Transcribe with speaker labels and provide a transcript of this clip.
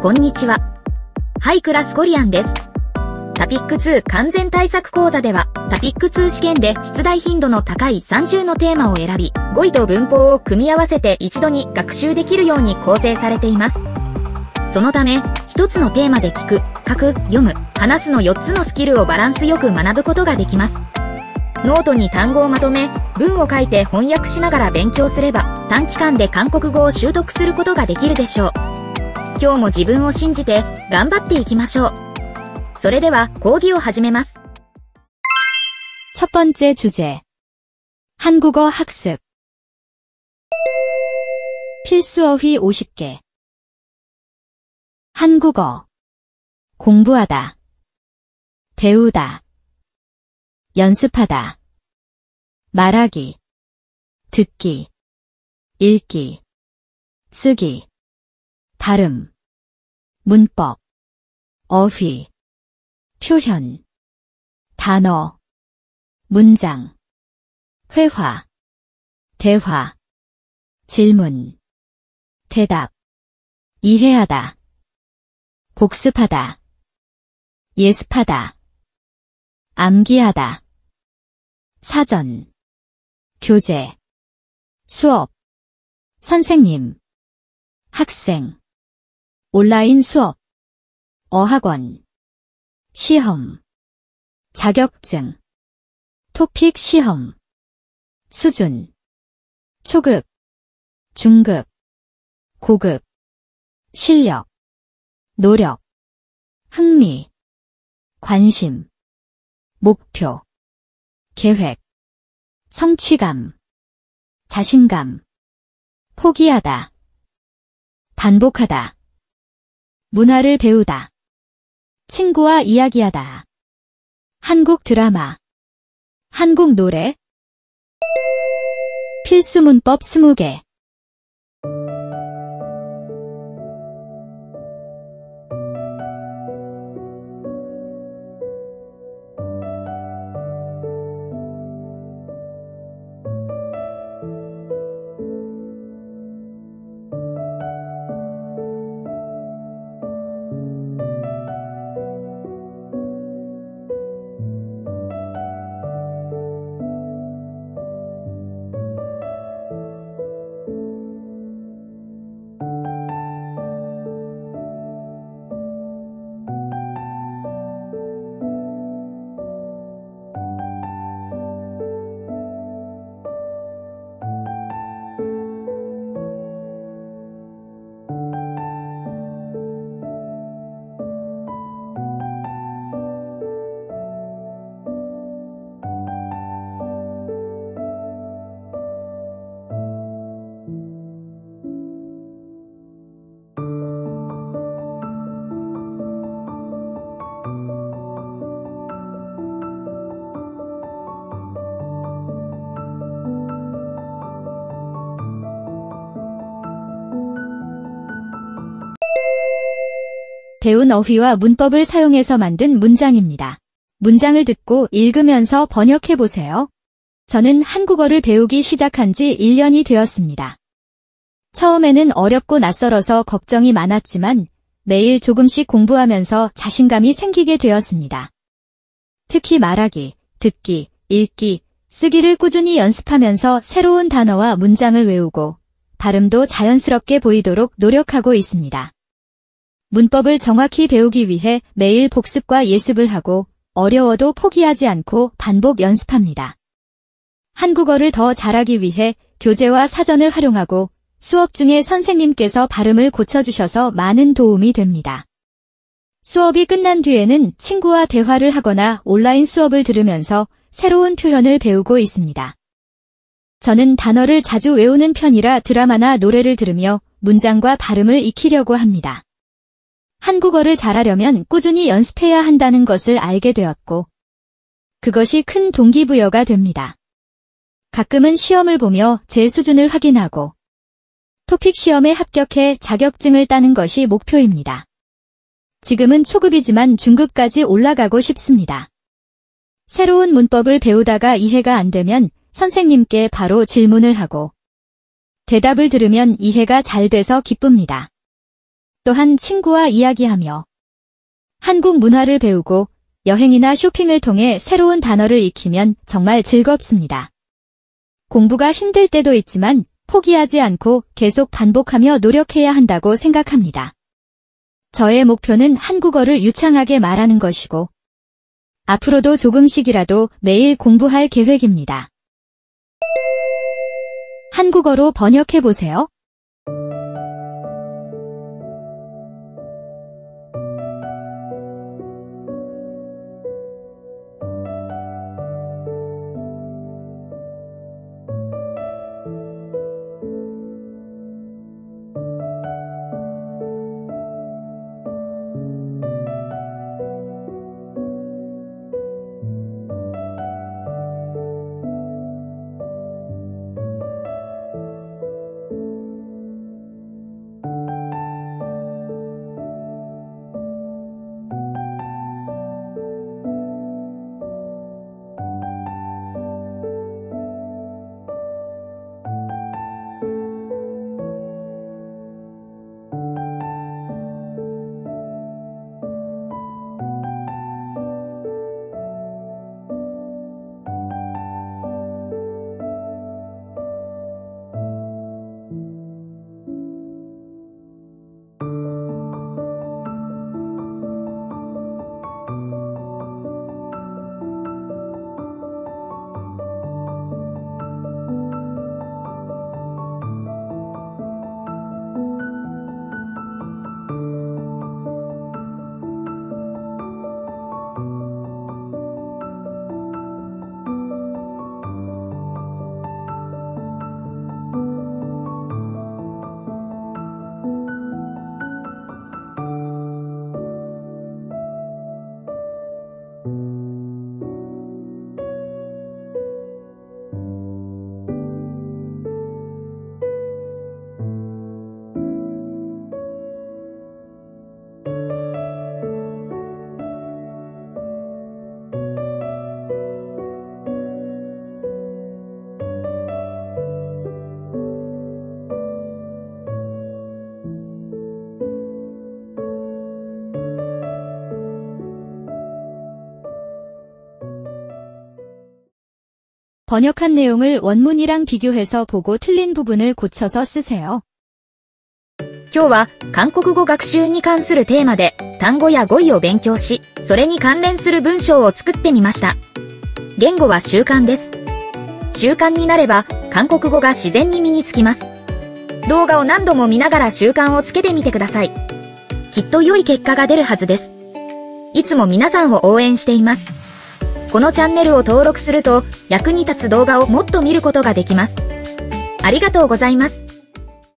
Speaker 1: こんにちは。ハイクラスコリアンです。タピック2完全対策講座では、タピック2試験で出題頻度の高い30のテーマを選び、語彙と文法を組み合わせて一度に学習できるように構成されています。そのため、一つのテーマで聞く、書く、読む、話すの4つのスキルをバランスよく学ぶことができます。ノートに単語をまとめ、文を書いて翻訳しながら勉強すれば、短期間で韓国語を習得することができるでしょう。今日も自分を信じて頑張っていきましょう。それでは講義を始めます。
Speaker 2: 첫 번째 주제. 한국어 학습. 필수 어휘 50개. 한국어. 공부하다. 배우다. 연습하다. 말하기. 듣기. 읽기. 쓰기. 발음. 문법. 어휘. 표현. 단어. 문장. 회화. 대화. 질문. 대답. 이해하다. 복습하다. 예습하다. 암기하다. 사전. 교재. 수업. 선생님. 학생. 온라인 수업. 어학원. 시험. 자격증. 토픽 시험. 수준. 초급. 중급. 고급. 실력. 노력. 흥미. 관심. 목표. 계획. 성취감. 자신감. 포기하다. 반복하다. 문화를 배우다. 친구와 이야기하다. 한국 드라마. 한국 노래. 필수 문법 20개. 배운 어휘와 문법을 사용해서 만든 문장입니다. 문장을 듣고 읽으면서 번역해보세요. 저는 한국어를 배우기 시작한 지 1년이 되었습니다. 처음에는 어렵고 낯설어서 걱정이 많았지만 매일 조금씩 공부하면서 자신감이 생기게 되었습니다. 특히 말하기, 듣기, 읽기, 쓰기를 꾸준히 연습하면서 새로운 단어와 문장을 외우고 발음도 자연스럽게 보이도록 노력하고 있습니다. 문법을 정확히 배우기 위해 매일 복습과 예습을 하고 어려워도 포기하지 않고 반복 연습합니다. 한국어를 더 잘하기 위해 교재와 사전을 활용하고 수업 중에 선생님께서 발음을 고쳐주셔서 많은 도움이 됩니다. 수업이 끝난 뒤에는 친구와 대화를 하거나 온라인 수업을 들으면서 새로운 표현을 배우고 있습니다. 저는 단어를 자주 외우는 편이라 드라마나 노래를 들으며 문장과 발음을 익히려고 합니다. 한국어를 잘하려면 꾸준히 연습해야 한다는 것을 알게 되었고, 그것이 큰 동기부여가 됩니다. 가끔은 시험을 보며 제 수준을 확인하고, 토픽 시험에 합격해 자격증을 따는 것이 목표입니다. 지금은 초급이지만 중급까지 올라가고 싶습니다. 새로운 문법을 배우다가 이해가 안 되면 선생님께 바로 질문을 하고, 대답을 들으면 이해가 잘 돼서 기쁩니다. 또한 친구와 이야기하며 한국 문화를 배우고 여행이나 쇼핑을 통해 새로운 단어를 익히면 정말 즐겁습니다. 공부가 힘들 때도 있지만 포기하지 않고 계속 반복하며 노력해야 한다고 생각합니다. 저의 목표는 한국어를 유창하게 말하는 것이고 앞으로도 조금씩이라도 매일 공부할 계획입니다. 한국어로 번역해보세요. 번역한 내용을 원문이랑 비교해서 보고 틀린 부분을 고쳐서 쓰세요.
Speaker 1: 今日は韓国語学習に関するテーマで単語や語彙を勉強し、それに関連する文章を作ってみました。言語は習慣です。習慣になれば韓国語が自然に身につきます。動画を何度も見ながら習慣をつけてみてください。きっと良い結果が出るはずです。いつも皆さんを応援しています。このチャンネルを登録すると役に立つ動画をもっと見ることができます。ありがとうございます。